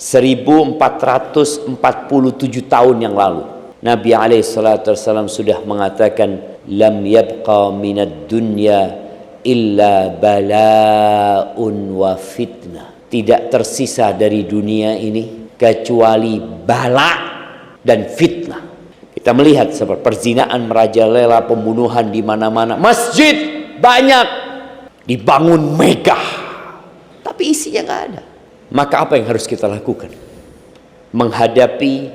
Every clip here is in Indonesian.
1447 tahun yang lalu Nabi SAW sudah mengatakan, lam yabqa minad dunya illa bala'un wa fitnah. Tidak tersisa dari dunia ini kecuali bala dan fitnah. Kita melihat seperti perzinaan merajalela, pembunuhan di mana-mana. Masjid banyak dibangun megah, tapi isinya nggak ada. Maka apa yang harus kita lakukan menghadapi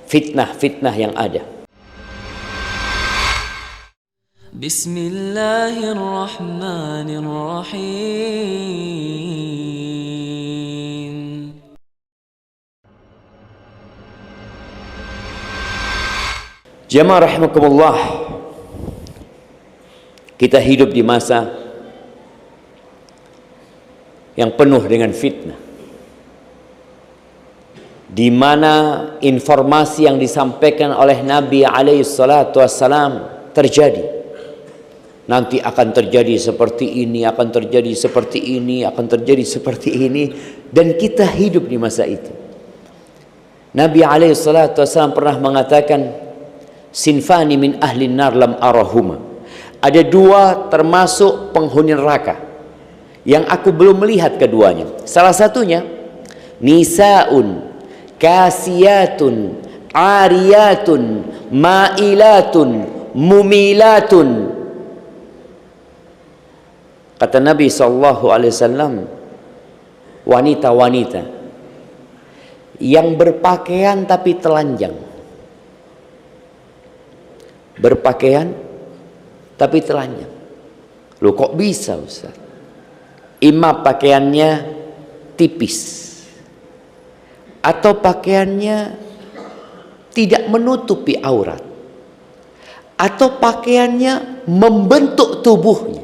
fitnah-fitnah yang ada? Bismillahirrahmanirrahim. Jamaah rahimakumullah, kita hidup di masa yang penuh dengan fitnah, di mana informasi yang disampaikan oleh Nabi SAW terjadi. Nanti akan terjadi seperti ini, akan terjadi seperti ini, akan terjadi seperti ini, dan kita hidup di masa itu. Nabi SAW pernah mengatakan, sinfani min ahli nar lam arahuma. Ada dua termasuk penghuni neraka yang aku belum melihat keduanya. Salah satunya nisaun kasiyatun ariyatun ma'ilatun mumilatun. Kata Nabi SAW, wanita-wanita yang berpakaian tapi telanjang. Berpakaian tapi telanjang. Loh, kok bisa Ustaz? Imam pakaiannya tipis, atau pakaiannya tidak menutupi aurat, atau pakaiannya membentuk tubuhnya.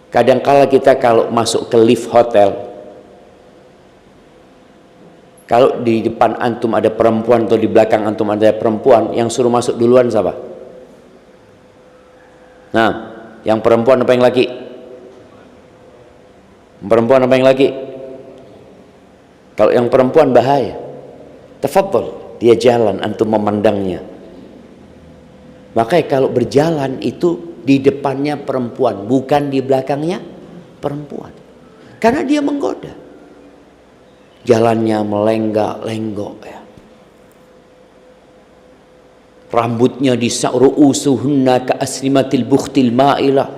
Kadangkala kita kalau masuk ke lift hotel, kalau di depan antum ada perempuan atau di belakang antum ada perempuan, yang suruh masuk duluan siapa? Nah, yang perempuan apa yang laki? Perempuan apa yang laki? Kalau yang perempuan bahaya. Tafadhol, dia jalan, antum memandangnya. Makanya kalau berjalan itu di depannya perempuan, bukan di belakangnya perempuan. Karena dia menggoda. Jalannya melenggak-lenggok ya. Rambutnya disa'ru'usuhunna ka'aslimatil bukhtil ma'ilah.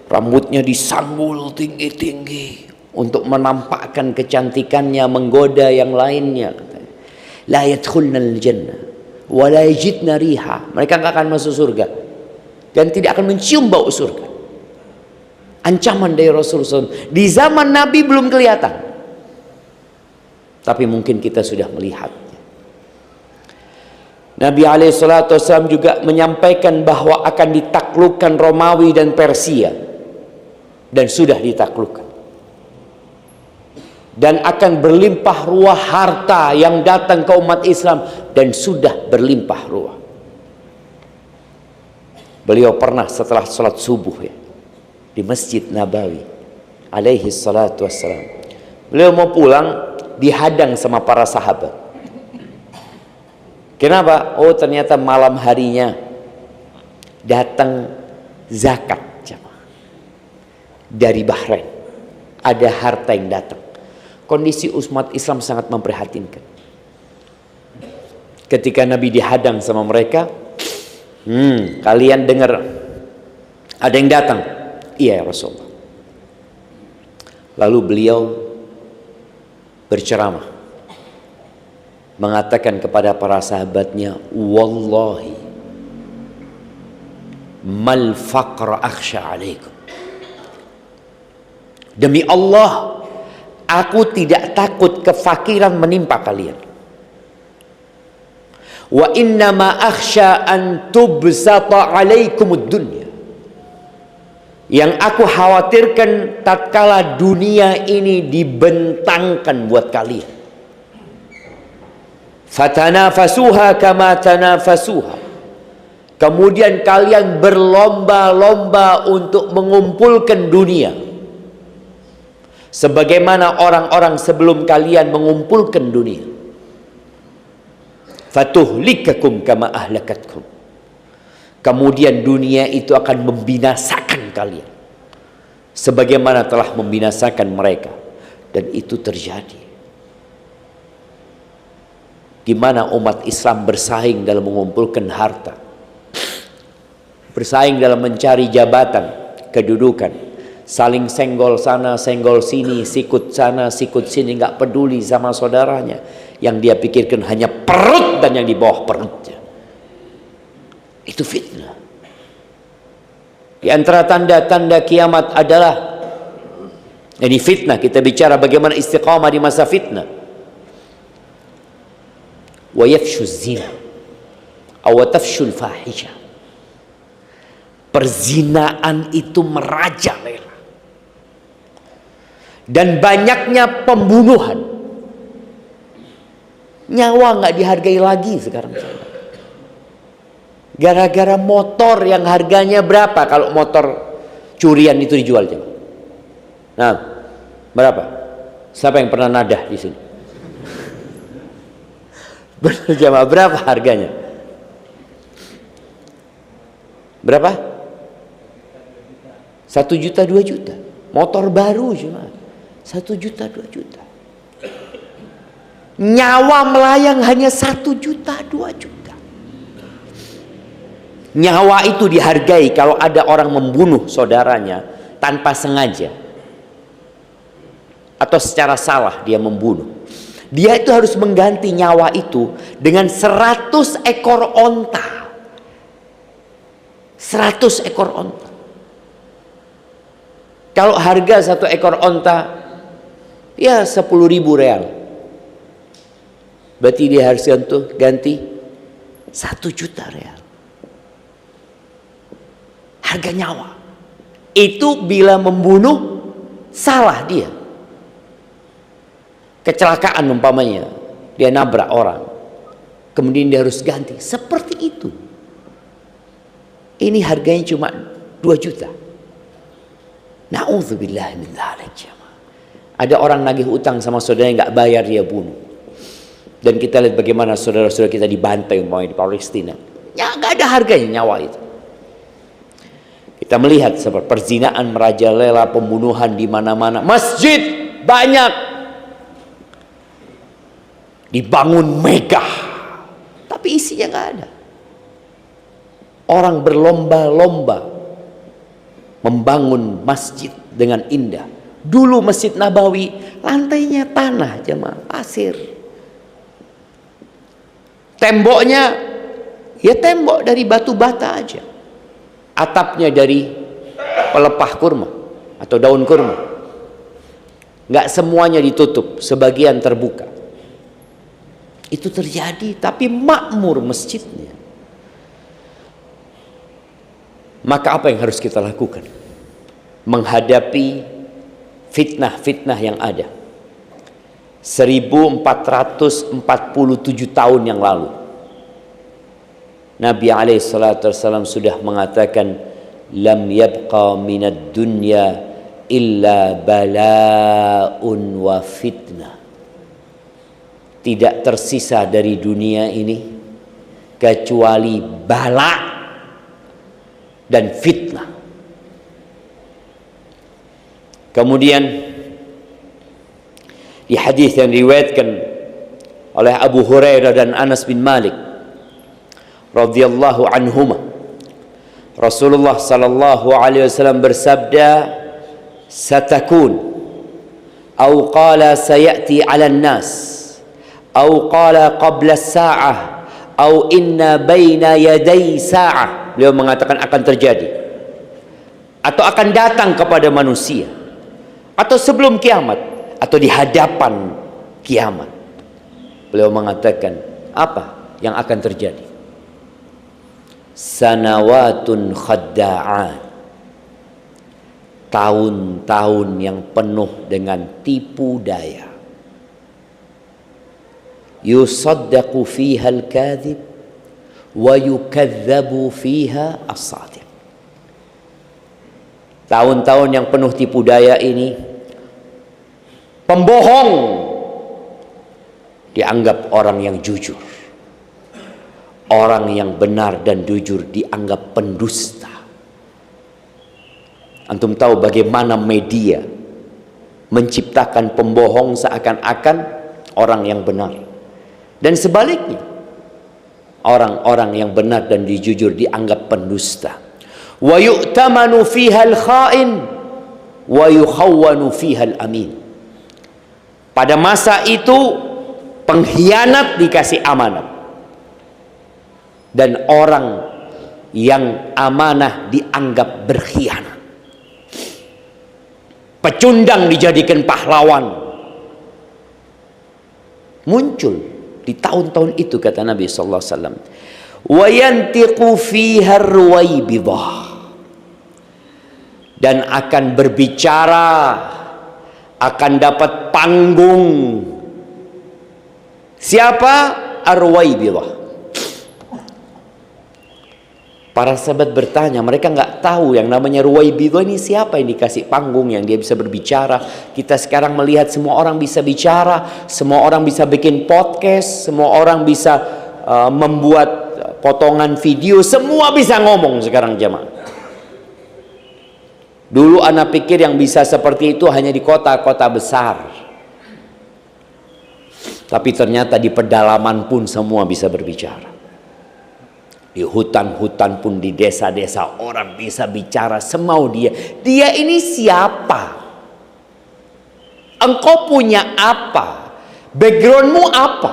Rambutnya disanggul tinggi-tinggi untuk menampakkan kecantikannya, menggoda yang lainnya. La yadkhulnal jannah wa la yajidna riha. Mereka enggak akan masuk surga dan tidak akan mencium bau surga. Ancaman dari Rasulullah SAW. Di zaman Nabi belum kelihatan, tapi mungkin kita sudah melihat. Nabi SAW juga menyampaikan bahwa akan ditaklukkan Romawi dan Persia, dan sudah ditaklukkan. Dan akan berlimpah ruah harta yang datang ke umat Islam, dan sudah berlimpah ruah. Beliau pernah setelah sholat subuh ya, di Masjid Nabawi alaihi salatu wassalam, beliau mau pulang dihadang sama para sahabat. Kenapa? Oh, ternyata malam harinya datang zakat dari Bahrain. Ada harta yang datang. Kondisi umat Islam sangat memprihatinkan. Ketika Nabi dihadang sama mereka, kalian dengar ada yang datang? Iya ya Rasulullah. Lalu beliau berceramah, mengatakan kepada para sahabatnya, wallahi mal faqra akhsha alaikum. Demi Allah, aku tidak takut kefakiran menimpa kalian. Wa innama akhsha an tubsata alaikumud dunya. Yang aku khawatirkan tatkala dunia ini dibentangkan buat kalian. Fatanafasuha kama tanafasuha. Kemudian kalian berlomba-lomba untuk mengumpulkan dunia, sebagaimana orang-orang sebelum kalian mengumpulkan dunia. Fatuhlikakum kama ahlakatkum. Kemudian dunia itu akan membinasakan kalian, sebagaimana telah membinasakan mereka. Dan itu terjadi. Gimana umat Islam bersaing dalam mengumpulkan harta, bersaing dalam mencari jabatan, kedudukan, saling senggol sana, senggol sini, sikut sana, sikut sini, nggak peduli sama saudaranya. Yang dia pikirkan hanya perut dan yang di bawah perutnya. Itu fitnah. Di antara tanda-tanda kiamat adalah, ini fitnah, kita bicara bagaimana istiqamah di masa fitnah. Wa yafshu zina aw tafshu al-fahisha. Perzinaan itu merajalela, dan banyaknya pembunuhan. Nyawa nggak dihargai lagi sekarang. Gara-gara motor yang harganya berapa kalau motor curian itu dijual, coba? Nah, berapa? Siapa yang pernah nadah di sini? Benar jamaah, berapa harganya? Berapa? 1 juta 2 juta. Motor baru cuma 1 juta 2 juta. Nyawa melayang hanya 1 juta 2 juta. Nyawa itu dihargai kalau ada orang membunuh saudaranya tanpa sengaja atau secara salah dia membunuh. Dia itu harus mengganti nyawa itu dengan 100 ekor onta. 100 ekor onta. Kalau harga 1 ekor onta ya 10.000 real, berarti dia harus ganti 1 juta real. Harga nyawa. Itu bila membunuh salah dia. Kecelakaan umpamanya, dia nabrak orang, kemudian dia harus ganti. Seperti itu. Ini harganya cuma 2 juta. Na'udzubillah min dzalik. Ada orang nagih utang sama saudaranya, nggak bayar, dia bunuh. Dan kita lihat bagaimana saudara-saudara kita dibantai umpamanya di Palestina. Ya nggak ada harganya nyawa itu. Kita melihat seperti perzinaan merajalela, pembunuhan di mana-mana. Masjid banyak dibangun megah, tapi isinya nggak ada. Orang berlomba-lomba membangun masjid dengan indah. Dulu Masjid Nabawi lantainya tanah, jemaah, pasir. Temboknya ya tembok dari batu bata aja. Atapnya dari pelepah kurma atau daun kurma. Nggak semuanya ditutup, sebagian terbuka. Itu terjadi, tapi makmur masjidnya. Maka apa yang harus kita lakukan menghadapi fitnah-fitnah yang ada? 1447 tahun yang lalu Nabi SAW sudah mengatakan, lam yabqa minad dunya illa bala'un wa fitnah. Tidak tersisa dari dunia ini kecuali bala dan fitnah. Kemudian di hadis yang diriwayatkan oleh Abu Hurairah dan Anas bin Malik radhiyallahu anhuma, Rasulullah sallallahu alaihi wasallam bersabda, satakun atau qala sayati 'alan nas atau qala qabla as-sa'ah atau inna baina yaday sa'ah. Beliau mengatakan akan terjadi atau akan datang kepada manusia atau sebelum kiamat atau di hadapan kiamat. Beliau mengatakan apa yang akan terjadi? Sanawatun khadda'at, tahun-tahun yang penuh dengan tipu daya. Yusaddaqu fiha al-kadhib wa yukadzabu fiha as-sadiq. Tahun-tahun yang penuh tipu daya ini, pembohong dianggap orang yang jujur, orang yang benar dan jujur dianggap pendusta. Antum tahu bagaimana media menciptakan pembohong seakan-akan orang yang benar, dan sebaliknya orang-orang yang benar dan jujur dianggap pendusta. Wa yu'tamanu fiha al-kha'in wa yukhawwanu fiha al-amin. Pada masa itu pengkhianat dikasih amanat, dan orang yang amanah dianggap berkhianat. Pecundang dijadikan pahlawan. Muncul di tahun-tahun itu, kata Nabi sallallahu alaihi wasallam, wa yantiqu fiha ar-ruwaybidah, dan akan berbicara, akan dapat panggung. Siapa? Ar-ruwaybidah. Para sahabat bertanya, mereka nggak tahu yang namanya Ruwaybidah ini siapa yang dikasih panggung yang dia bisa berbicara. Kita sekarang melihat semua orang bisa bicara, semua orang bisa bikin podcast, semua orang bisa membuat potongan video, semua bisa ngomong sekarang jemaah. Dulu anak pikir yang bisa seperti itu hanya di kota-kota besar, tapi ternyata di pedalaman pun semua bisa berbicara. Di hutan-hutan pun, di desa-desa orang bisa bicara semau dia. Dia ini siapa? Engkau punya apa? Backgroundmu apa?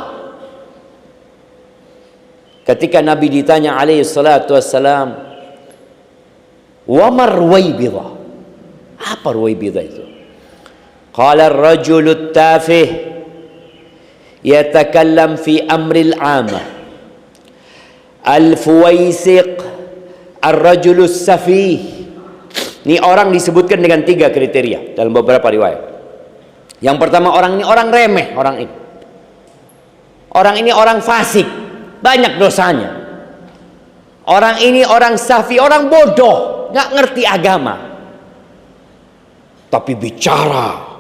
Ketika Nabi ditanya alaihi salatu wassalam, wa mar Ruwaybidah? Apa Ruwaybidah itu? Qala ar-rajulu at-tafih yatakallam fi amril 'amah, al-fuwaisiq, ar-rajulus safih. Ini orang disebutkan dengan 3 kriteria dalam beberapa riwayat. Yang pertama, orang ini orang remeh, orang ini orang fasik, banyak dosanya. Orang ini orang safi, orang bodoh, nggak ngerti agama, tapi bicara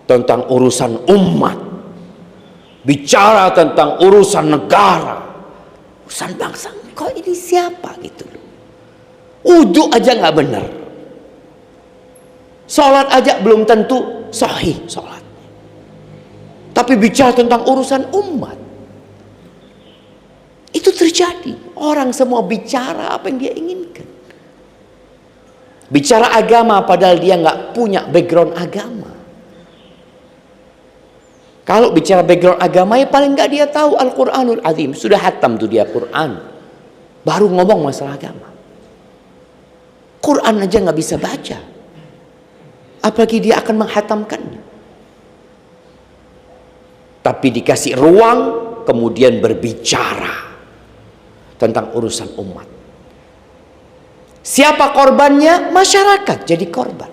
tentang urusan umat, bicara tentang urusan negara, urusan bangsa. Kok ini siapa gitu loh? Wudu aja nggak benar, sholat aja belum tentu sahih sholat, tapi bicara tentang urusan umat. Itu terjadi. Orang semua bicara apa yang dia inginkan, bicara agama padahal dia nggak punya background agama. Kalau bicara background agama, ya paling nggak dia tahu Al-Quranul Azim, sudah hatam tuh dia Quran, baru ngomong masalah agama. Quran aja nggak bisa baca, apalagi dia akan menghatamkannya. Tapi dikasih ruang, kemudian berbicara tentang urusan umat. Siapa korbannya? Masyarakat jadi korban.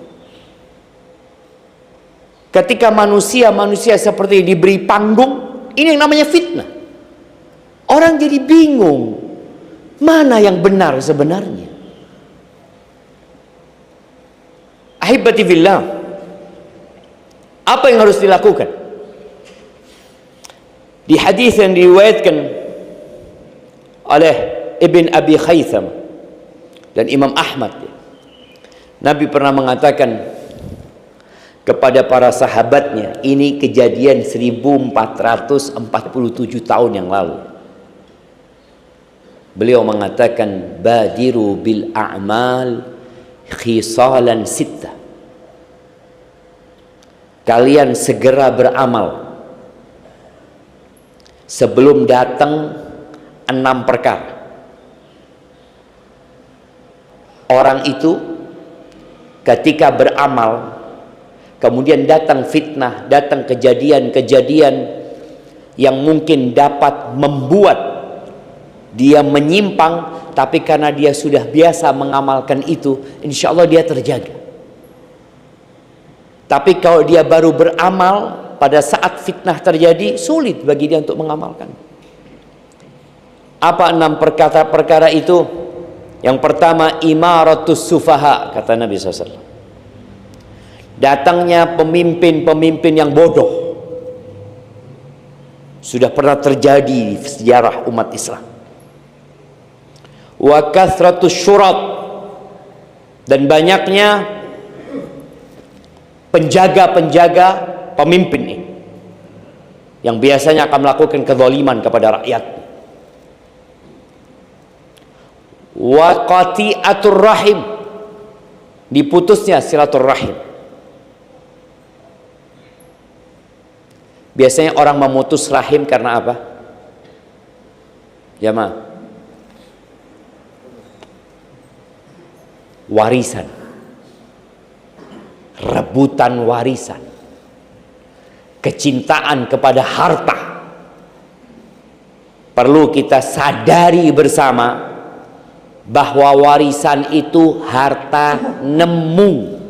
Ketika manusia seperti diberi panggung, ini yang namanya fitnah. Orang jadi bingung, mana yang benar sebenarnya. Ahibati fillah, apa yang harus dilakukan? Di hadis yang diriwayatkan oleh Ibn Abi Khaytham dan Imam Ahmad, Nabi pernah mengatakan kepada para sahabatnya, ini kejadian 1447 tahun yang lalu. Beliau mengatakan, badiru bil a'mal khisalan sittah. Kalian segera beramal sebelum datang 6 perkara. Orang itu ketika beramal, kemudian datang fitnah, datang kejadian-kejadian yang mungkin dapat membuat dia menyimpang, tapi karena dia sudah biasa mengamalkan itu, insya Allah dia terjaga. Tapi kalau dia baru beramal, pada saat fitnah terjadi, sulit bagi dia untuk mengamalkan. Apa 6 perkara itu? Yang pertama, imaratus sufaha, kata Nabi SAW. Datangnya pemimpin-pemimpin yang bodoh. Sudah pernah terjadi di sejarah umat Islam. Wa kathratus syurat, dan banyaknya penjaga-penjaga pemimpin ini yang biasanya akan melakukan kezaliman kepada rakyat. Wa qati'atur rahim, diputusnya silaturahim. Biasanya orang memutus rahim karena apa? Jamaah, warisan, rebutan warisan, kecintaan kepada harta. Perlu kita sadari bersama bahwa warisan itu harta nemu.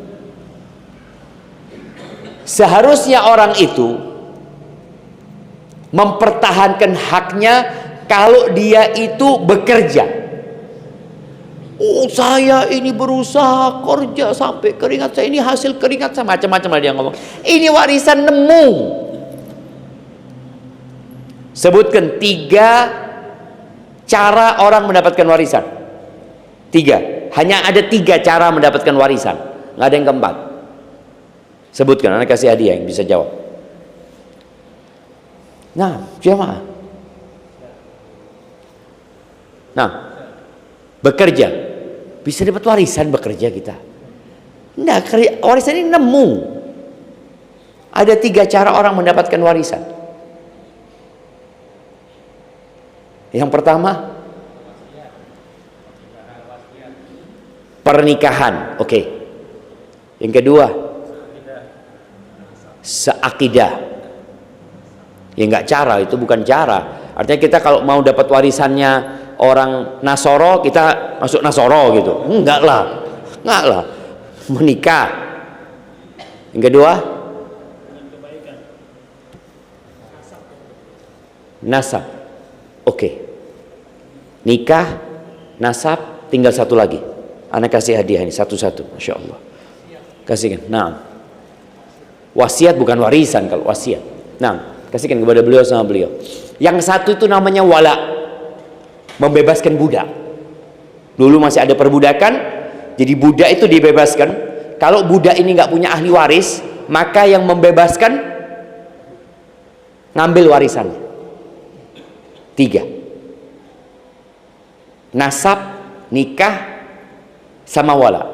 Seharusnya orang itu mempertahankan haknya kalau dia itu bekerja. Oh, saya ini berusaha kerja sampai keringat saya, ini hasil keringat saya, macam-macam lah dia ngomong. Ini warisan nemu. Sebutkan 3 cara orang mendapatkan warisan. 3. Hanya ada 3 cara mendapatkan warisan. Nggak ada yang keempat. Sebutkan, anak kasih hadiah yang bisa jawab. Nah, jamaah. Nah, bekerja. Bisa dapat warisan bekerja kita. Nah, warisan ini nemu. Ada 3 cara orang mendapatkan warisan. Yang pertama, pernikahan. Oke. Yang kedua, seakidah. Ya nggak cara, itu bukan cara. Artinya kita kalau mau dapat warisannya orang Nasoro, kita masuk Nasoro gitu. Enggak lah. Menikah. Yang kedua, nasab. Oke. Nikah, nasab, tinggal satu lagi. Anak kasih hadiah ini satu-satu, masya Allah. Kasihkan. Nah, wasiat bukan warisan kalau wasiat. Nah, kasihkan kepada beliau sama beliau. Yang satu itu namanya wala, membebaskan budak. Dulu masih ada perbudakan, jadi budak itu dibebaskan. Kalau budak ini nggak punya ahli waris, maka yang membebaskan ngambil warisannya. 3. Nasab, nikah, sama wala.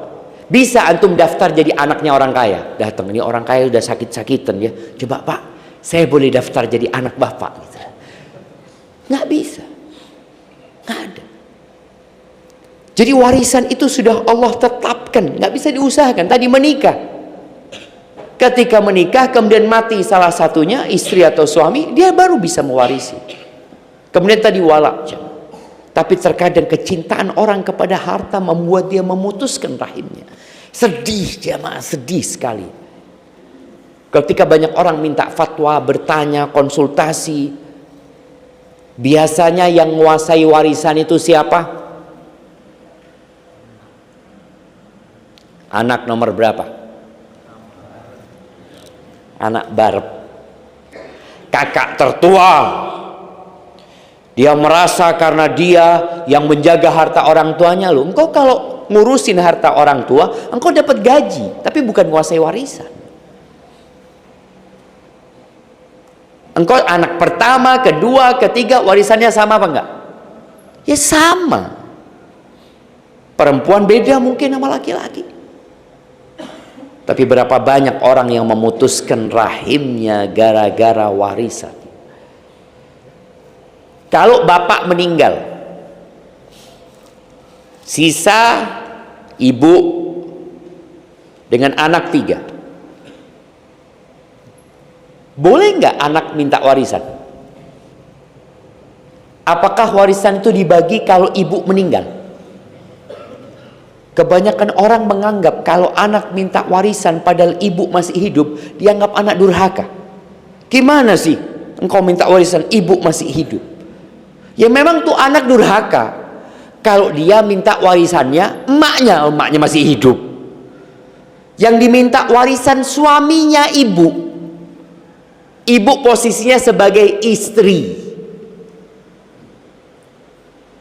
Bisa antum daftar jadi anaknya orang kaya. Datang, ini orang kaya udah sakit-sakitan ya. Coba Pak, saya boleh daftar jadi anak bapak gitu. Nggak bisa. Nggak ada. Jadi warisan itu sudah Allah tetapkan, nggak bisa diusahakan. Tadi menikah. Ketika menikah kemudian mati salah satunya, istri atau suami, dia baru bisa mewarisi. Kemudian tadi wala. Tapi terkadang kecintaan orang kepada harta membuat dia memutuskan rahimnya. Sedih jamaah, sedih sekali. Ketika banyak orang minta fatwa, bertanya, konsultasi, biasanya yang menguasai warisan itu siapa? Anak nomor berapa? Anak barep. Kakak tertua. Dia merasa karena dia yang menjaga harta orang tuanya. Loh, engkau kalau ngurusin harta orang tua, engkau dapat gaji, tapi bukan menguasai warisan. Engkau anak pertama, kedua, ketiga, warisannya sama apa enggak? Ya sama. Perempuan beda mungkin sama laki-laki. Tapi berapa banyak orang yang memutuskan rahimnya gara-gara warisan. Kalau bapak meninggal, sisa ibu dengan anak 3, boleh nggak anak minta warisan? Apakah warisan itu dibagi kalau ibu meninggal? Kebanyakan orang menganggap kalau anak minta warisan padahal ibu masih hidup, dianggap anak durhaka. Gimana sih engkau minta warisan ibu masih hidup? Ya memang tuh anak durhaka. Kalau dia minta warisannya, emaknya masih hidup. Yang diminta warisan suaminya ibu. Ibu posisinya sebagai istri.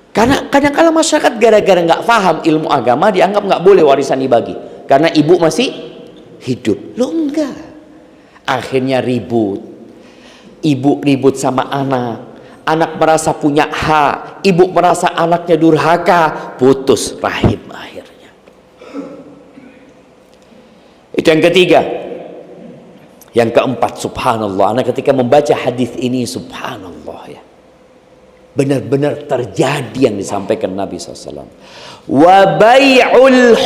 Karena kadang-kala masyarakat gara-gara nggak paham ilmu agama dianggap nggak boleh warisan dibagi. Karena ibu masih hidup. Lo enggak. Akhirnya ribut. Ibu ribut sama anak. Anak merasa punya hak, ibu merasa anaknya durhaka, putus rahim akhirnya. Itu yang ketiga. Yang keempat, subhanallah, anak ketika membaca hadis ini, subhanallah ya, benar-benar terjadi yang disampaikan Nabi SAW. Wa bai'ul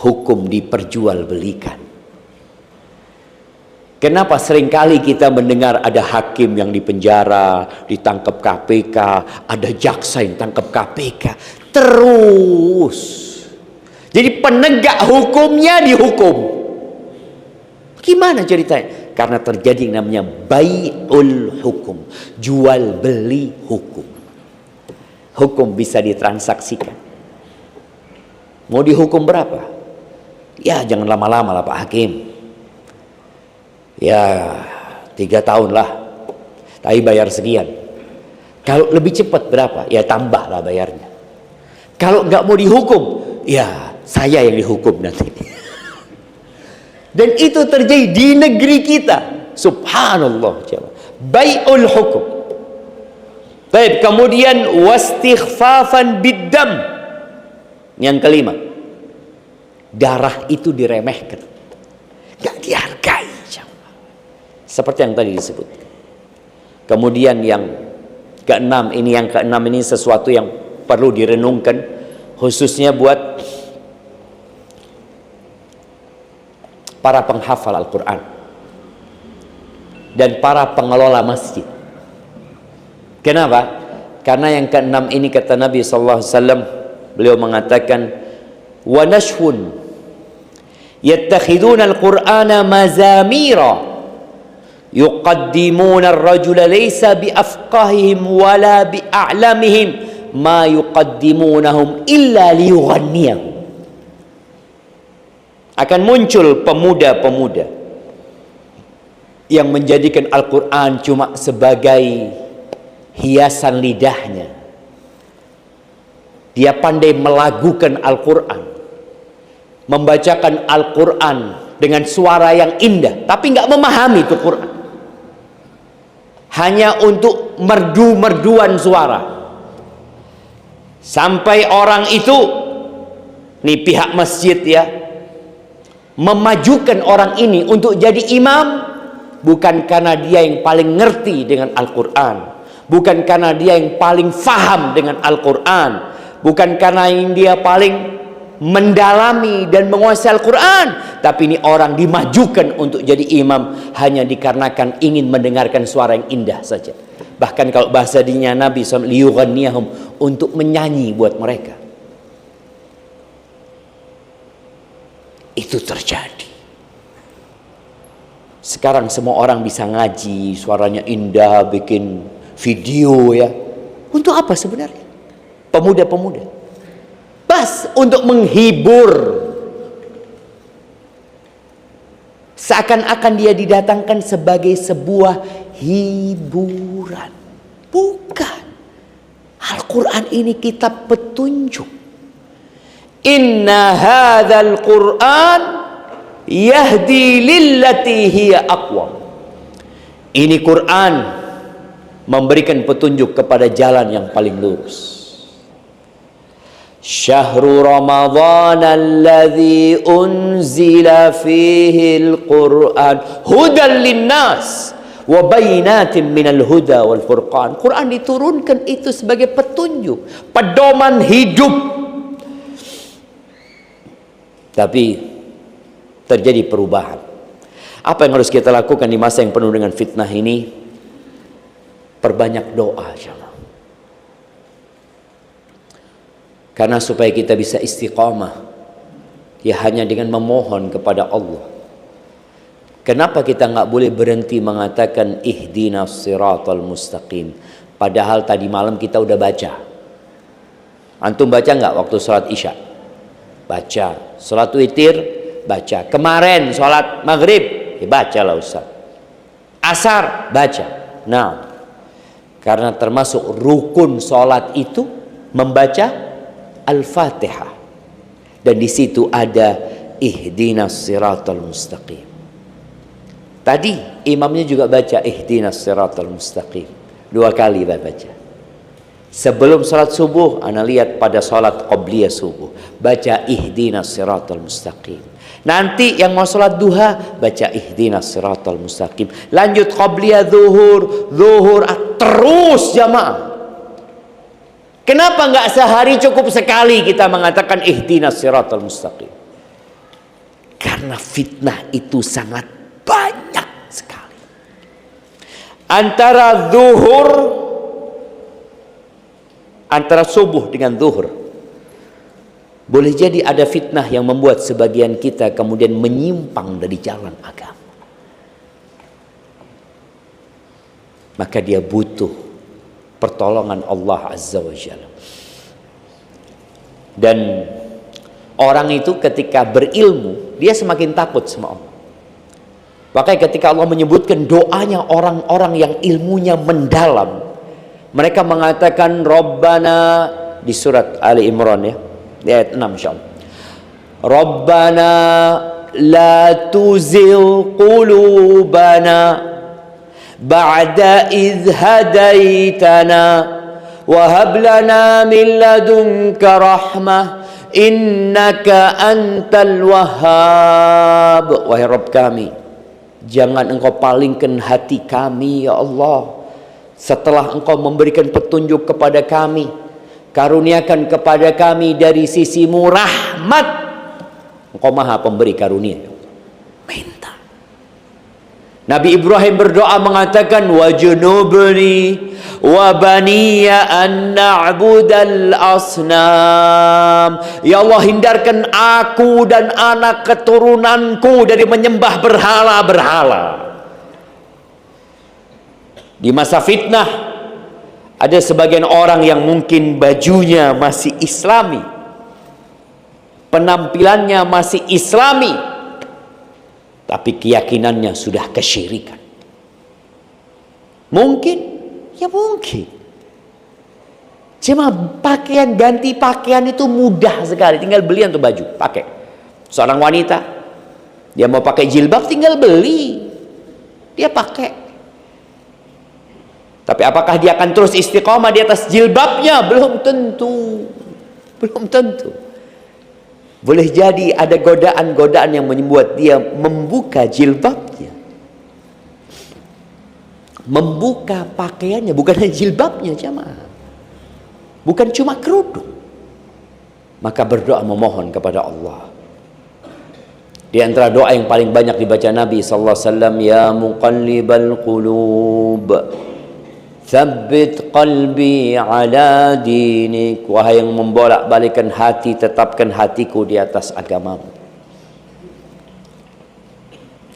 hukum diperjualbelikan. Kenapa seringkali kita mendengar ada hakim yang dipenjara, ditangkap KPK, ada jaksa yang tangkap KPK, terus. Jadi penegak hukumnya dihukum. Gimana ceritanya? Karena terjadi yang namanya bai'ul hukum, jual beli hukum. Hukum bisa ditransaksikan. Mau dihukum berapa? Ya jangan lama-lama lah Pak Hakim. Ya 3 tahun lah, tapi bayar sekian. Kalau lebih cepat berapa? Ya tambah lah bayarnya. Kalau nggak mau dihukum, ya saya yang dihukum nanti. Dan itu terjadi di negeri kita. Subhanallah. Bai'ul hukum. Baik, kemudian wastighfafan biddam. Yang kelima, darah itu diremehkan, gak dihargai. Seperti yang tadi disebut. Kemudian yang keenam ini sesuatu yang perlu direnungkan, khususnya buat para penghafal Al-Quran dan para pengelola masjid. Kenapa? Karena yang keenam ini kata Nabi SAW, beliau mengatakan, wa nashwun yattakhiduna al-Qur'ana mazamira yuqaddimuna ar-rajula laysa biafqahihim wala bi'a'lamihim ma yuqaddimunahum illa liyughanniyahum. Akan muncul pemuda-pemuda yang menjadikan Al-Quran cuma sebagai hiasan lidahnya. Dia pandai melagukan Al-Quran, membacakan Al-Quran dengan suara yang indah, tapi nggak memahami itu Quran. Hanya untuk merdu-merduan suara. Sampai orang itu, nih pihak masjid ya, memajukan orang ini untuk jadi imam, bukan karena dia yang paling ngerti dengan Al-Quran, bukan karena dia yang paling faham dengan Al-Quran, bukan karena yang dia paling mendalami dan menguasai Al-Quran, tapi ini orang dimajukan untuk jadi imam hanya dikarenakan ingin mendengarkan suara yang indah saja. Bahkan kalau bahasa dinya Nabi SAW, liyughanniyahum, untuk menyanyi buat mereka. Itu terjadi. Sekarang semua orang bisa ngaji, suaranya indah, bikin video ya. Untuk apa sebenarnya? Pemuda-pemuda. Bas untuk menghibur. Seakan-akan dia didatangkan sebagai sebuah hiburan. Bukan. Al-Quran ini kitab petunjuk. Inna hadzal Qur'an yahdi lillati hiya aqwam. Ini Quran memberikan petunjuk kepada jalan yang paling lurus. Syahrul Ramadhan alladzi unzila fihi al-Qur'an hudan linnas wa bayyinatin minal huda wal furqan. Quran diturunkan itu sebagai petunjuk, pedoman hidup. Tapi terjadi perubahan. Apa yang harus kita lakukan di masa yang penuh dengan fitnah ini? Perbanyak doa, insyaallah. Karena supaya kita bisa istiqamah, ya hanya dengan memohon kepada Allah. Kenapa kita nggak boleh berhenti mengatakan ihdinas siratal mustaqim? Padahal tadi malam kita udah baca. Antum baca nggak waktu sholat isya? Baca. Sholat witir? Baca. Kemarin sholat maghrib? Ya baca lah Ustaz. Asar? Baca. Nah, karena termasuk rukun sholat itu membaca Al-Fatihah. Dan di situ ada ihdinas siratal mustaqim. Tadi imamnya juga baca ihdinas siratal mustaqim. 2 kali baca. Sebelum salat subuh, ana lihat pada salat qabliyah subuh, baca ihdinas siratal mustaqim. Nanti yang mau salat duha, baca ihdinas siratal mustaqim. Lanjut qabliyah zuhur, terus jamaah. Kenapa enggak sehari cukup sekali kita mengatakan ihdinas siratal mustaqim? Karena fitnah itu sangat banyak sekali. Antara subuh dengan zuhur, boleh jadi ada fitnah yang membuat sebagian kita kemudian menyimpang dari jalan agama. Maka dia butuh pertolongan Allah Azza wa Jalla. Dan orang itu ketika berilmu, dia semakin takut sama Allah. Makanya ketika Allah menyebutkan doanya orang-orang yang ilmunya mendalam, mereka mengatakan Rabbana di surat Ali Imran ya, di ayat 6 insyaallah. Rabbana la tuzigh qulubana ba'da idh hadaitana wa hab lana min ladunka rahmah innaka antal wahhab. Wahai Rabb kami, jangan engkau palingkan hati kami ya Allah setelah engkau memberikan petunjuk kepada kami. Karuniakan kepada kami dari sisimu rahmat. Engkau maha pemberi karunia. Minta. Nabi Ibrahim berdoa mengatakan wajnubni wa baniya an na'budal asnam. Ya Allah, hindarkan aku dan anak keturunanku dari menyembah berhala-berhala. Di masa fitnah, ada sebagian orang yang mungkin bajunya masih islami, penampilannya masih islami, tapi keyakinannya sudah kesyirikan. Mungkin, ya mungkin. Cuma pakaian, ganti pakaian itu mudah sekali, tinggal beli untuk baju, pakai. Seorang wanita, dia mau pakai jilbab, tinggal beli, dia pakai. Tapi apakah dia akan terus istiqomah di atas jilbabnya? Belum tentu. Belum tentu. Boleh jadi ada godaan-godaan yang membuat dia membuka jilbabnya, membuka pakaiannya, bukan hanya jilbabnya jamaah, bukan cuma kerudung. Maka berdoa memohon kepada Allah. Di antara doa yang paling banyak dibaca Nabi sallallahu alaihi wasallam, ya muqallibal qulub tsabbit qalbi ala dinik. Wahai yang membolak-balikan hati, tetapkan hatiku di atas agamamu.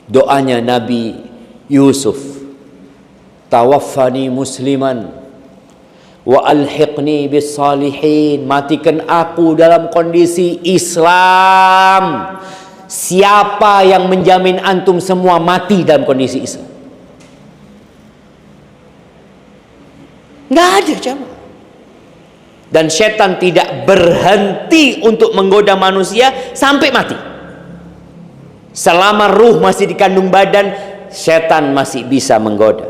Doanya Nabi Yusuf, tawaffani musliman wa alhiqni bis salihin. Matikan aku dalam kondisi Islam. Siapa yang menjamin antum semua mati dalam kondisi Islam? Nggak ada jamaah. Dan setan tidak berhenti untuk menggoda manusia sampai mati. Selama ruh masih di kandung badan, setan masih bisa menggoda.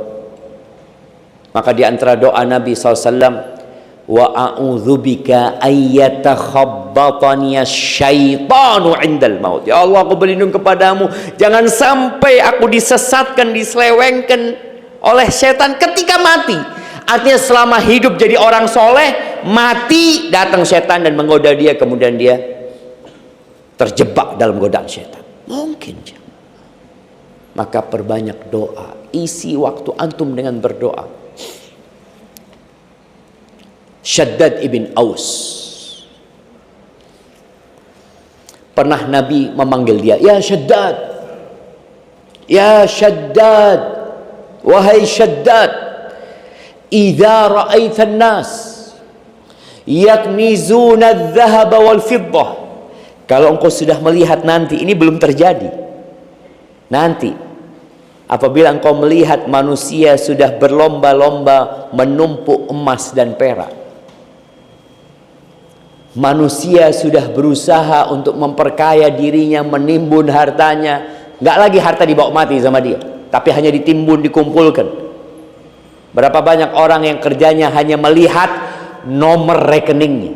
Maka di antara doa Nabi SAW, wa a'udzubika ayyatakhabbatani syaitanu indal maut. Ya Allah, aku berlindung kepadamu, jangan sampai aku disesatkan, diselewengkan oleh setan ketika mati. Artinya selama hidup jadi orang soleh, mati datang setan dan menggoda dia, kemudian dia terjebak dalam godaan setan. Mungkin. Maka perbanyak doa, isi waktu antum dengan berdoa. Shaddad ibn Aus, pernah Nabi memanggil dia, ya Shaddad, ya Shaddad, wahai Shaddad, idza ra'aitan nas yaknizuna adh-dhahaba wal fiddah, kalau engkau sudah melihat nanti, ini belum terjadi, nanti apabila engkau melihat manusia sudah berlomba-lomba menumpuk emas dan perak, manusia sudah berusaha untuk memperkaya dirinya, menimbun hartanya, nggak lagi harta dibawa mati sama dia, tapi hanya ditimbun, dikumpulkan. Berapa banyak orang yang kerjanya hanya melihat nomor rekeningnya.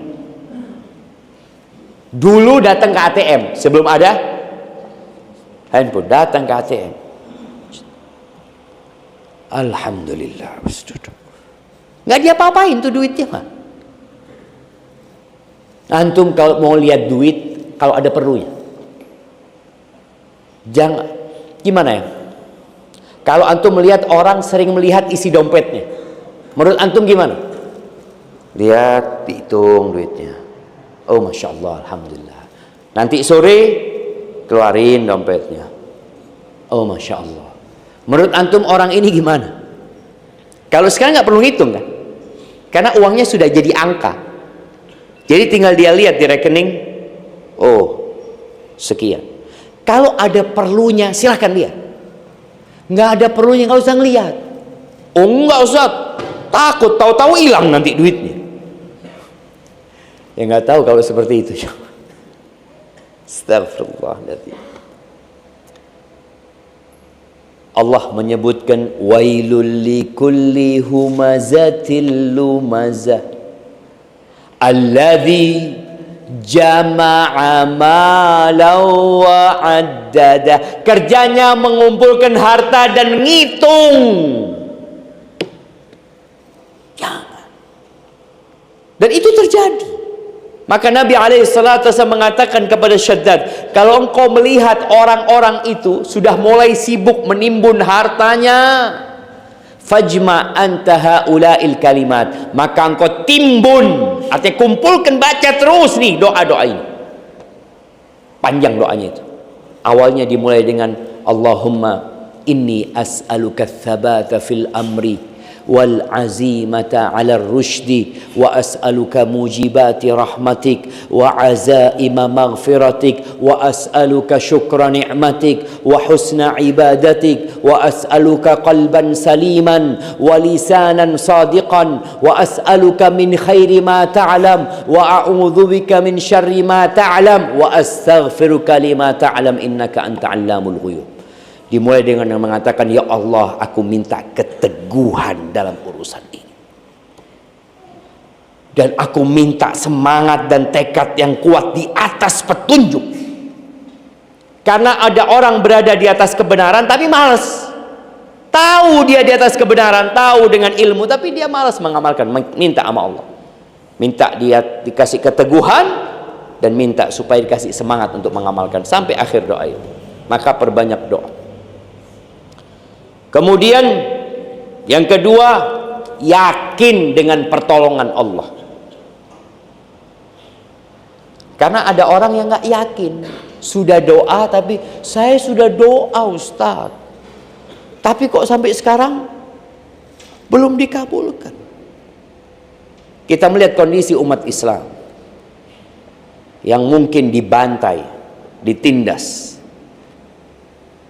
Dulu datang ke ATM, sebelum ada handphone, datang ke ATM. Alhamdulillah, nggak diapa-apain tuh duitnya mah. Antum kalau mau lihat duit, kalau ada perlunya, jangan gimana ya? Kalau antum melihat orang sering melihat isi dompetnya, menurut antum gimana? Lihat, dihitung duitnya. Oh, masya Allah, alhamdulillah. Nanti sore keluarin dompetnya. Oh, masya Allah. Menurut antum orang ini gimana? Kalau sekarang nggak perlu ngitung kan? Karena uangnya sudah jadi angka. Jadi tinggal dia lihat di rekening. Oh, sekian. Kalau ada perlunya silahkan lihat. Nggak ada perlunya nggak usah ngelihat. Oh, nggak usah. Takut tahu-tahu hilang nanti duitnya. Ya nggak tahu kalau seperti itu. Astagfirullahaladzim. Allah menyebutkan wailul likulli humazatil lumazah alladzi jama'a malan wa addada. Kerjanya mengumpulkan harta dan ngitung. Jangan. Dan itu terjadi. Maka Nabi SAW mengatakan kepada Syaddad, kalau engkau melihat orang-orang itu sudah mulai sibuk menimbun hartanya, fajma anta haula'il kalimat, maka engkau timbun, artinya kumpulkan, baca terus nih doa-doa ini. Panjang doanya itu. Awalnya dimulai dengan Allahumma inni as'aluka tsabata fil amri wal azimata 'ala ar-rusydi wa as'aluka mujibati rahmatik wa azaima maghfiratik wa as'aluka syukra ni'matik wa husna ibadatik wa as'aluka qalban saliman wa lisanan sadiqan wa as'aluka min khairi ma ta'lam wa a'udzu bika min syarri ma ta'lam wa astaghfiruka lima ta'lam innaka anta 'allamul ghuyub. Dimulai dengan yang mengatakan, ya Allah, aku minta keteguhan dalam urusan ini. Dan aku minta semangat dan tekad yang kuat di atas petunjuk. Karena ada orang berada di atas kebenaran tapi malas. Tahu dia di atas kebenaran, tahu dengan ilmu, tapi dia malas mengamalkan. Minta sama Allah. Minta dia dikasih keteguhan dan minta supaya dikasih semangat untuk mengamalkan sampai akhir doa itu. Maka perbanyak doa. Kemudian yang kedua, yakin dengan pertolongan Allah. Karena ada orang yang nggak yakin, sudah doa tapi saya sudah doa Ustaz, tapi kok sampai sekarang belum dikabulkan. Kita melihat kondisi umat Islam yang mungkin dibantai, ditindas.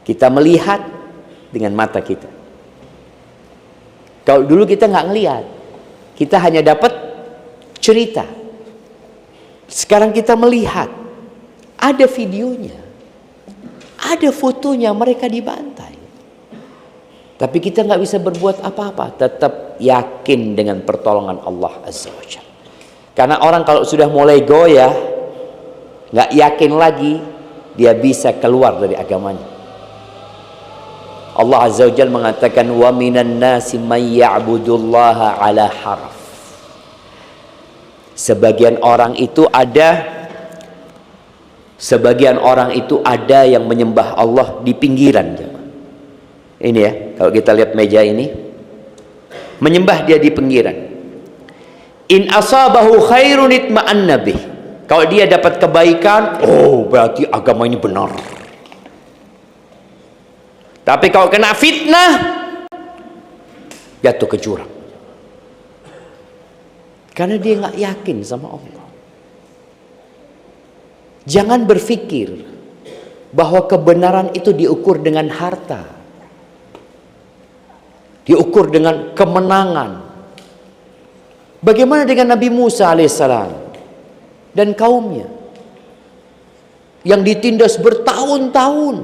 Kita melihat dengan mata kita. Kalau dulu kita nggak ngelihat, kita hanya dapat cerita. Sekarang kita melihat, ada videonya, ada fotonya mereka dibantai. Tapi kita nggak bisa berbuat apa-apa, tetap yakin dengan pertolongan Allah Azza wa Jalla. Karena orang kalau sudah mulai goyah, nggak yakin lagi, dia bisa keluar dari agamanya. Allah Azza wa Jalla mengatakan wa minan nasi may ya'budullaha ala harf. Sebagian orang itu ada yang menyembah Allah di pinggiran. Ini ya, kalau kita lihat meja ini, menyembah dia di pinggiran. In asabahu khairun itma'anna bih. Kalau dia dapat kebaikan, oh berarti agama ini benar. Tapi kalau kena fitnah, jatuh ke jurang. Karena dia nggak yakin sama Allah. Jangan berpikir bahwa kebenaran itu diukur dengan harta, diukur dengan kemenangan. Bagaimana dengan Nabi Musa alaihissalam dan kaumnya yang ditindas bertahun-tahun?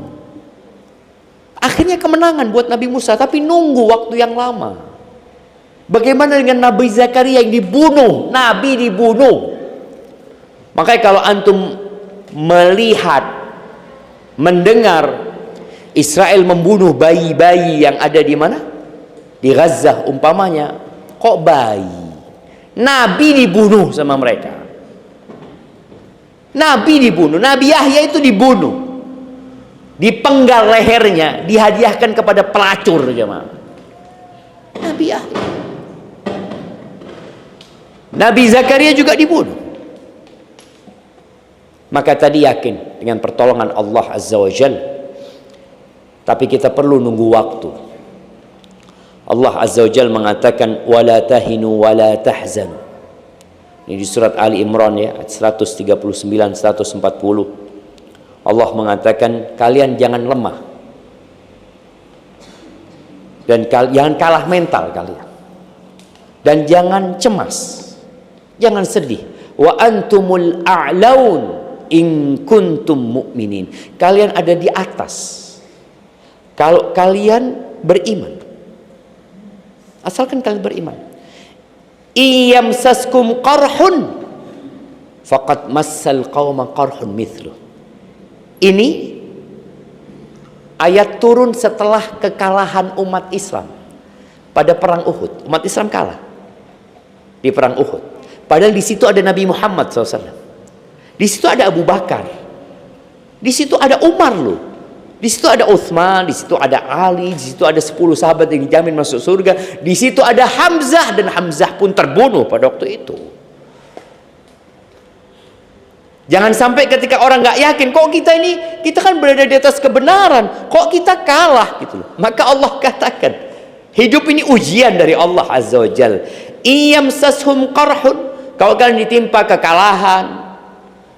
Akhirnya kemenangan buat Nabi Musa, tapi nunggu waktu yang lama. Bagaimana dengan Nabi Zakaria yang dibunuh? Nabi dibunuh. Makanya kalau antum melihat, mendengar Israel membunuh bayi-bayi yang ada di mana? Di Gaza umpamanya. Kok bayi? Nabi dibunuh sama mereka. Nabi dibunuh. Nabi Yahya itu dibunuh. Dipenggal lehernya, dihadiahkan kepada pelacur, jemaah. Nabi Yahya. Nabi Zakaria juga dibunuh. Maka tadi yakin dengan pertolongan Allah Azza wa Jalla. Tapi kita perlu nunggu waktu. Allah Azza wa Jalla mengatakan wala tahinu wala tahzanu. Ini di surat Ali Imran ya, 139 140. Allah mengatakan kalian jangan lemah. Dan jangan kalah mental kalian. Dan jangan cemas. Jangan sedih. Wa antumul a'laun in kuntum mu'minin. Kalian ada di atas kalau kalian beriman. Asalkan kalian beriman. Iyamsaskum qarhun faqad massal qauma qarhun mithlu. Ini ayat turun setelah kekalahan umat Islam pada perang Uhud. Umat Islam kalah di perang Uhud. Padahal di situ ada Nabi Muhammad SAW. Di situ ada Abu Bakar. Di situ ada Umar loh. Di situ ada Utsman, di situ ada Ali, di situ ada 10 sahabat yang dijamin masuk surga. Di situ ada Hamzah dan Hamzah pun terbunuh pada waktu itu. Jangan sampai ketika orang nggak yakin, kok kita kan berada di atas kebenaran, kok kita kalah gitu loh. Maka Allah katakan, hidup ini ujian dari Allah Azza wa Jalla. Iyamsashum qarhun, kalau kalian ditimpa kekalahan,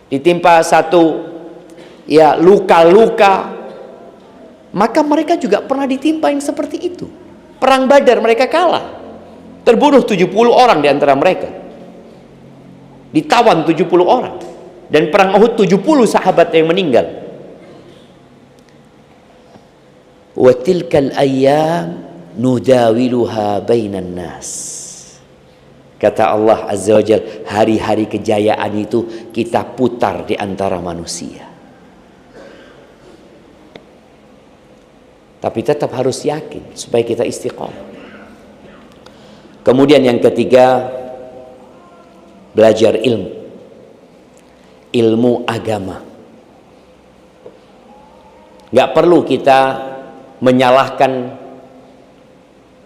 ditimpa satu ya luka-luka, maka mereka juga pernah ditimpa yang seperti itu. Perang Badar mereka kalah, terbunuh 70 orang di antara mereka, ditawan 70 orang. Dan perang Uhud 70 sahabat yang meninggal. Wa tilkal ayyam nudawiluha bainan nas. Kata Allah Azza wa Jalla, hari-hari kejayaan itu kita putar di antara manusia. Tapi tetap harus yakin supaya kita istiqomah. Kemudian yang ketiga, belajar ilmu agama. Gak perlu kita menyalahkan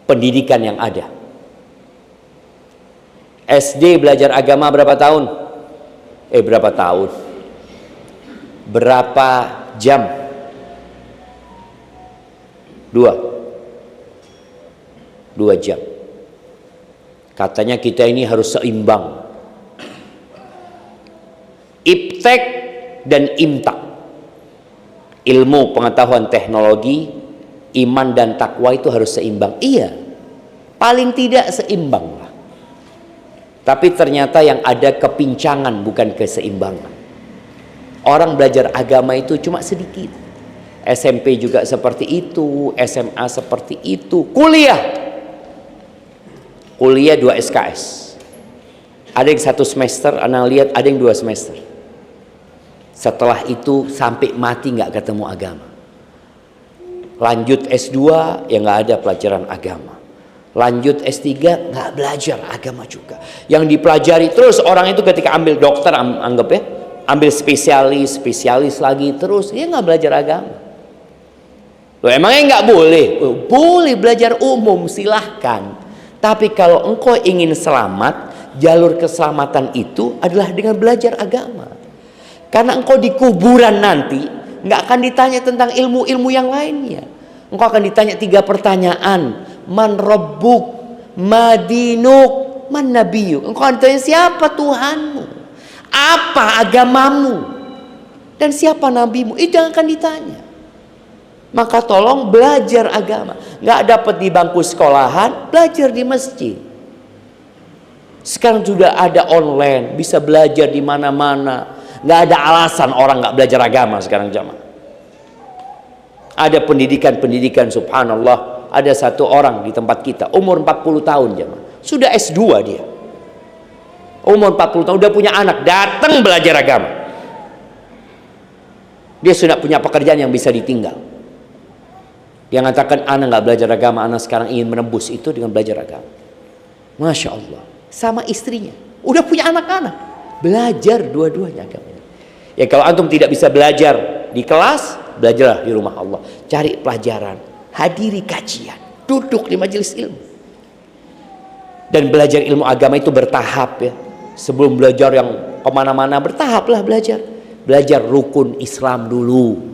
pendidikan yang ada. SD belajar agama berapa tahun? Berapa jam? 2 jam. Katanya kita ini harus seimbang. Iptek dan imtak. Ilmu, pengetahuan, teknologi, iman dan takwa itu harus seimbang. Iya, paling tidak seimbang lah. Tapi ternyata yang ada kepincangan, bukan keseimbangan. Orang belajar agama itu cuma sedikit. SMP juga seperti itu, SMA seperti itu, kuliah 2 SKS. Ada yang 1 semester, anak lihat ada yang 2 semester. Setelah itu sampai mati nggak ketemu agama. Lanjut S2 ya nggak ada pelajaran agama. Lanjut S3 nggak belajar agama juga. Yang dipelajari terus orang itu ketika ambil dokter, anggap ya, ambil spesialis lagi terus, ya nggak belajar agama. Loh, emangnya nggak boleh? Boleh belajar umum, silahkan. Tapi kalau engkau ingin selamat, jalur keselamatan itu adalah dengan belajar agama. Karena engkau di kuburan nanti nggak akan ditanya tentang ilmu-ilmu yang lainnya. Engkau akan ditanya 3 pertanyaan. Man rabbuk, madinuk, Man nabiyyu? Engkau tanya siapa Tuhanmu? Apa agamamu? Dan siapa nabimu? Itu yang akan ditanya. Maka tolong belajar agama. Nggak dapat di bangku sekolahan, belajar di masjid. Sekarang sudah ada online, bisa belajar di mana-mana. Nggak ada alasan orang nggak belajar agama sekarang jamaah. Ada pendidikan-pendidikan, subhanallah. Ada satu orang di tempat kita, umur 40 tahun jamaah. Sudah S2 dia. Umur 40 tahun, udah punya anak, datang belajar agama. Dia sudah punya pekerjaan yang bisa ditinggal. Dia mengatakan, anak nggak belajar agama, anak sekarang ingin menembus itu dengan belajar agama. Masya Allah. Sama istrinya, udah punya anak-anak, belajar dua-duanya agama. Ya kalau antum tidak bisa belajar di kelas, belajarlah di rumah Allah. Cari pelajaran, hadiri kajian, duduk di majelis ilmu. Dan belajar ilmu agama itu bertahap ya. Sebelum belajar yang kemana-mana, bertahaplah belajar. Belajar rukun Islam dulu.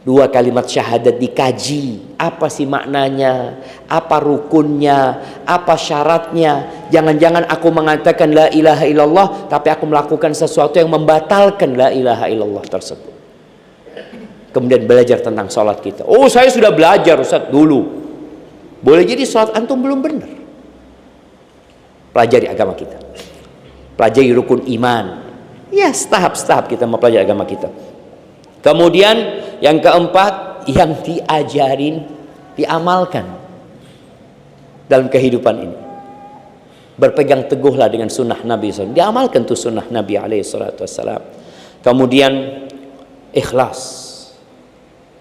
2 kalimat syahadat dikaji, apa sih maknanya, apa rukunnya, apa syaratnya. Jangan-jangan aku mengatakan la ilaha illallah, tapi aku melakukan sesuatu yang membatalkan la ilaha illallah tersebut. Kemudian belajar tentang sholat kita. Oh, saya sudah belajar Ustaz dulu. Boleh jadi sholat antum belum benar. Pelajari agama kita. Pelajari rukun iman. Ya, tahap-tahap kita mempelajari agama kita. Kemudian yang keempat, yang diajarin, diamalkan dalam kehidupan ini. Berpegang teguhlah dengan sunnah Nabi SAW. Diamalkan tuh sunnah Nabi SAW. Kemudian ikhlas.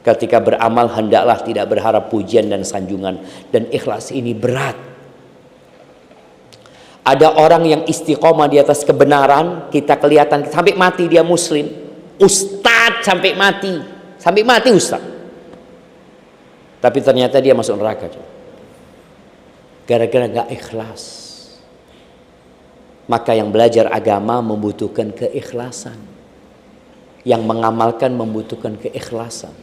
Ketika beramal hendaklah tidak berharap pujian dan sanjungan. Dan ikhlas ini berat. Ada orang yang istiqomah di atas kebenaran, kita kelihatan sampai mati dia muslim. Ustadz sampai mati ustadz, tapi ternyata dia masuk neraka gara-gara gak ikhlas. Maka yang belajar agama membutuhkan keikhlasan, yang mengamalkan membutuhkan keikhlasan,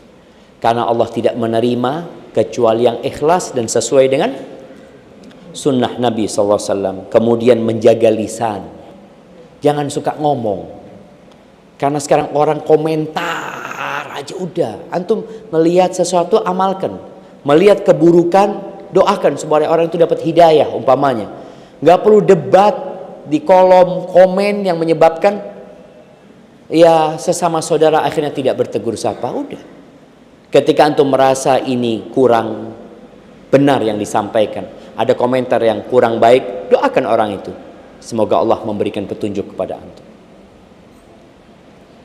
karena Allah tidak menerima kecuali yang ikhlas dan sesuai dengan sunnah Nabi SAW. Kemudian menjaga lisan, jangan suka ngomong. Karena sekarang orang komentar aja udah. Antum melihat sesuatu amalkan. Melihat keburukan doakan supaya orang itu dapat hidayah umpamanya. Nggak perlu debat di kolom komen yang menyebabkan ya sesama saudara akhirnya tidak bertegur sapa. Udah. Ketika antum merasa ini kurang benar yang disampaikan, ada komentar yang kurang baik, doakan orang itu. Semoga Allah memberikan petunjuk kepada antum.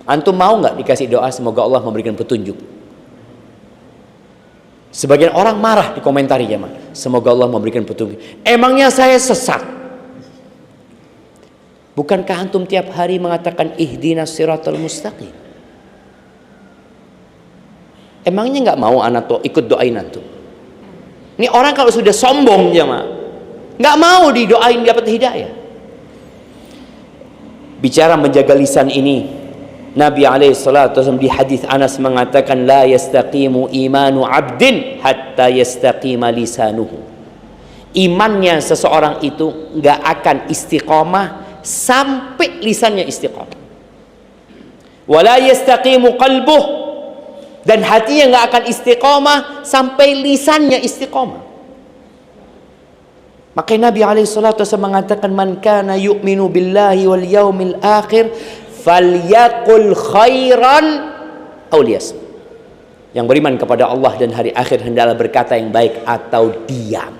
Antum mau nggak dikasih doa semoga Allah memberikan petunjuk? Sebagian orang marah di komentari jemaah. Semoga Allah memberikan petunjuk. Emangnya saya sesat? Bukankah antum tiap hari mengatakan ihdinas siratal mustaqim? Emangnya nggak mau anak tuh ikut doain antum? Ini orang kalau sudah sombong jemaah, nggak mau didoain dapat hidayah. Bicara menjaga lisan ini, Nabi SAW di hadis Anas mengatakan la yastaqimu imanu abdin hatta yastaqima lisanuhu. Imannya seseorang itu nggak akan istiqomah sampai lisannya istiqomah. Wala yastaqimu qalbuh, dan hatinya nggak akan istiqomah sampai lisannya istiqomah. Maka Nabi SAW mengatakan man kana yu'minu billahi wal yaumil akhir falyaqul khairan aw liyasmut. Yang beriman kepada Allah dan hari akhir hendaklah berkata yang baik atau diam.